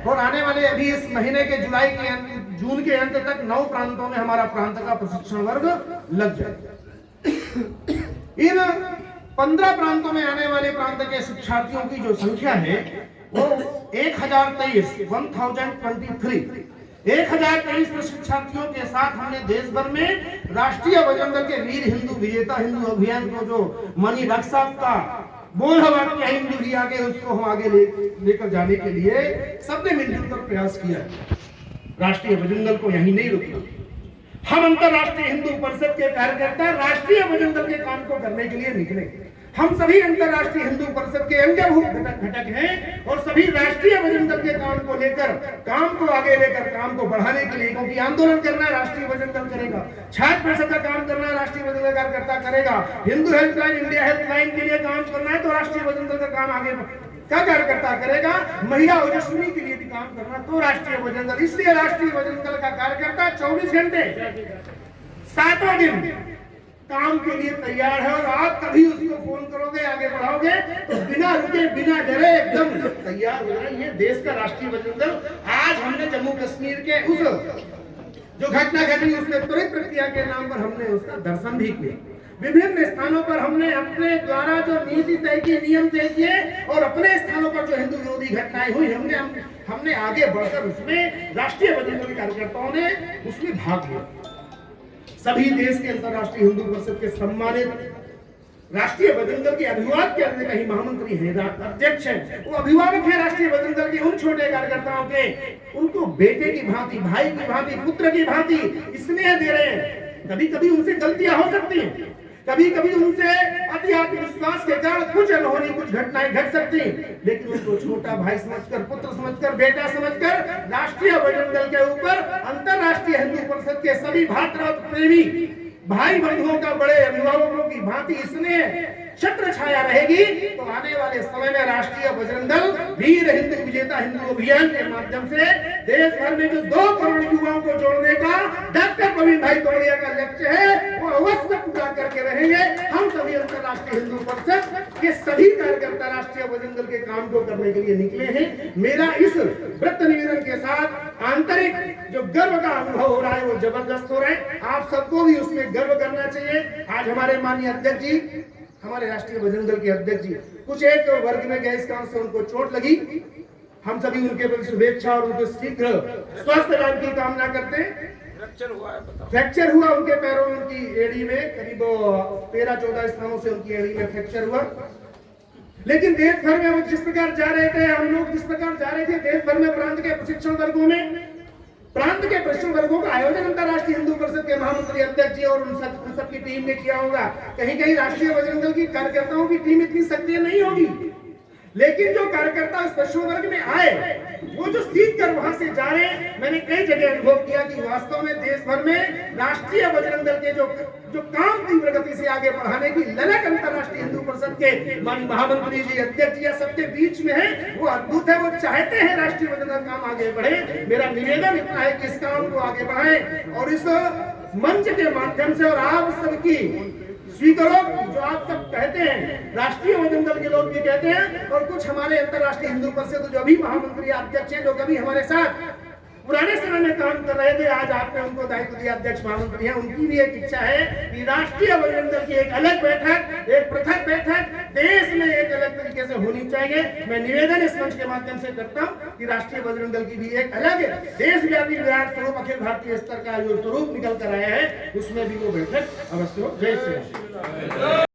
और आने वाले अभी इस महीने के जून के अंत तक 9 प्रांतों में हमारा प्रांत का प्रशिक्षण वर्ग लग जाए। इन 15 प्रांतों में आने वाले प्रांत के शिक्षार्थियों की जो संख्या है वो 1023 प्रशिक्षार्थियों के साथ हमने देश भर में राष्ट्रीय वजन दल के वीर हिंदू विजेता हिंदू अभियान को जो मनी रक्षा का बोल वाक्य हिंदू जी आगे उसको हम आगे लेकर जाने के लिए सबने मिलजुल कर प्रयास किया। राष्ट्रीय वजन दल को यहीं नहीं रुकना, हम अंतरराष्ट्रीय हिंदू परिषद के कार्यकर्ता राष्ट्रीय वजन दल के काम को करने के लिए निकले। हम सभी अंतरराष्ट्रीय हिंदू परिषद के अंगभूत घटक हैं और सभी राष्ट्रीय वजन दल के काम को लेकर काम को आगे लेकर काम को बढ़ाने के लिए, क्योंकि आंदोलन करना राष्ट्रीय वजन दल करेगा, छात्र परिषद का काम करना राष्ट्रीय वजन दल कार्यकर्ता करेगा, हिंदू हेल्पलाइन इंडिया हेल्पलाइन के लिए काम करना है तो राष्ट्रीय वजन दल का काम आगे का कार्यकर्ता करेगा, महिला ओजस्विनी के लिए भी काम करना तो राष्ट्रीय वजन दल। इसलिए राष्ट्रीय वजन दल का कार्यकर्ता 24 घंटे 7 दिन काम के लिए तैयार है और आप कभी उसको फोन करोगे आगे बढ़ाओगे तो बिना रुके बिना डरे एकदम तैयार हो रहा है। ये देश का राष्ट्रीय वजन दल। आज हमने जम्मू कश्मीर के उस जो घटना घटी उसमें त्वरित प्रक्रिया के नाम पर हमने उसका दर्शन भी किया। विभिन्न स्थानों पर हमने अपने द्वारा जो नीति तय की, नियम तय किए और अपने स्थानों पर जो हिंदू विरोधी घटनाएं हुई हमने आगे बढ़कर उसमें राष्ट्रीय वजन दल कार्यकर्ताओं ने उसमें भाग लिया। सभी देश के अंतरराष्ट्रीय हिंदू परिषद के सम्मानित राष्ट्रीय वजन दल के अभिभावक के अंदर कहीं महामंत्री हैं, अध्यक्ष हैं, वो अभिभावक हैं राष्ट्रीय वजन दल के उन छोटे कार्यकर्ताओं के, उनको बेटे की भांति, भाई की भांति, पुत्र की भांति स्नेह दे रहे हैं। कभी कभी उनसे गलतियां हो सकती हैं, कभी कभी उनसे अति आत्मविश्वास के कारण कुछ अनहोनी कुछ घटनाएं घट सकती हैं, लेकिन उनको छोटा भाई समझकर, पुत्र समझकर, बेटा समझकर राष्ट्रीय वजन दल के ऊपर अंतरराष्ट्रीय हिंदू परिषद के सभी भातृ प्रेमी भाई बंधुओं का बड़े अभिभावकों की भांति इसमें छत्र छाया रहेगी। तो आने वाले समय में राष्ट्रीय वजन दल वीर हिंदू विजेता हिंदू अभियान के माध्यम से देश भर में जो 2 करोड़ युवाओं को जोड़ने का डॉक्टर प्रवीण भाई तोड़िया का लक्ष्य है वो अवश्य पूरा करके रहेंगे। हम सभी अंतरराष्ट्रीय हिंदू परिषद के सभी कार्यकर्ता राष्ट्रीय वजन दल के काम को करने के लिए निकले हैं। मेरा इस व्रत निवेदन के साथ आंतरिक जो गर्व का अनुभव हो रहा है वो जबरदस्त हो रहा है। आप सबको भी उसमें गर्व करना चाहिए। आज हमारे माननीय अध्यक्ष जी, हमारे राष्ट्रीय वजन दल के अध्यक्ष जी कुछ एक वर्ग में गए, इस कारण से उनको चोट लगी। हम सभी उनके प्रति शुभेच्छा और उनके शीघ्र स्वस्थ लाभ की कामना करते हैं। फ्रैक्चर हुआ उनके पैरों में, उनकी एड़ी में करीब 13-14 स्थानों से उनकी एड़ी में फ्रैक्चर हुआ। लेकिन देश भर में वो जिस प्रकार जा रहे थे, हम लोग जिस प्रकार जा रहे थे देश भर में प्रांत के प्रशिक्षण वर्गों में, प्रांत के प्रशिक्षण वर्गों का आयोजन अंतरराष्ट्रीय हिंदू परिषद के महामंत्री अध्यक्ष जी और उन सब की टीम ने किया होगा। कहीं कहीं राष्ट्रीय वजन दल की कार्यकर्ताओं की टीम इतनी सक्रिय नहीं होगी, लेकिन जो कार्यकर्ता उस प्रशिक्षण वर्ग में आए वो जो सीख कर वहां से जा रहे हैं, मैंने कई जगह अनुभव किया कि वास्तव में देश भर में राष्ट्रीय वजन दल के जो काम तीव्र गति से आगे बढ़ाने की ललक अंतरराष्ट्रीय हिंदू परिषद के माननीय महामंत्री जी, अध्यक्ष जी सबके बीच में है, वो अद्भुत है। वो चाहते हैं राष्ट्रीय वजन दल काम आगे बढ़े। मेरा निवेदन इतना है कि इस काम को आगे बढ़ाएं और इस मंच के माध्यम से और आप सबकी स्वीकारो जो आप सब कहते हैं, राष्ट्रीय वजन दल के लोग भी कहते हैं और कुछ हमारे अंतरराष्ट्रीय हिंदू परिषद जो भी महामंत्री अध्यक्ष हैं, जो कभी हमारे साथ पुराने समय में काम कर रहे थे, आज आपने उनको दायित्व दिया अध्यक्ष महामंत्री हैं, उनकी भी एक इच्छा है कि राष्ट्रीय वजन दल की एक अलग बैठक, एक पृथक बैठक देश में एक अलग तरीके से होनी चाहिए। मैं निवेदन इस मंच के माध्यम से करता हूँ कि राष्ट्रीय वजन दल की भी एक अलग देशव्यापी विराट स्वरूप अखिल भारतीय स्तर का जो स्वरूप निकल कर आया है उसमें भी वो बैठक अवश्य हो। जय श्री राम।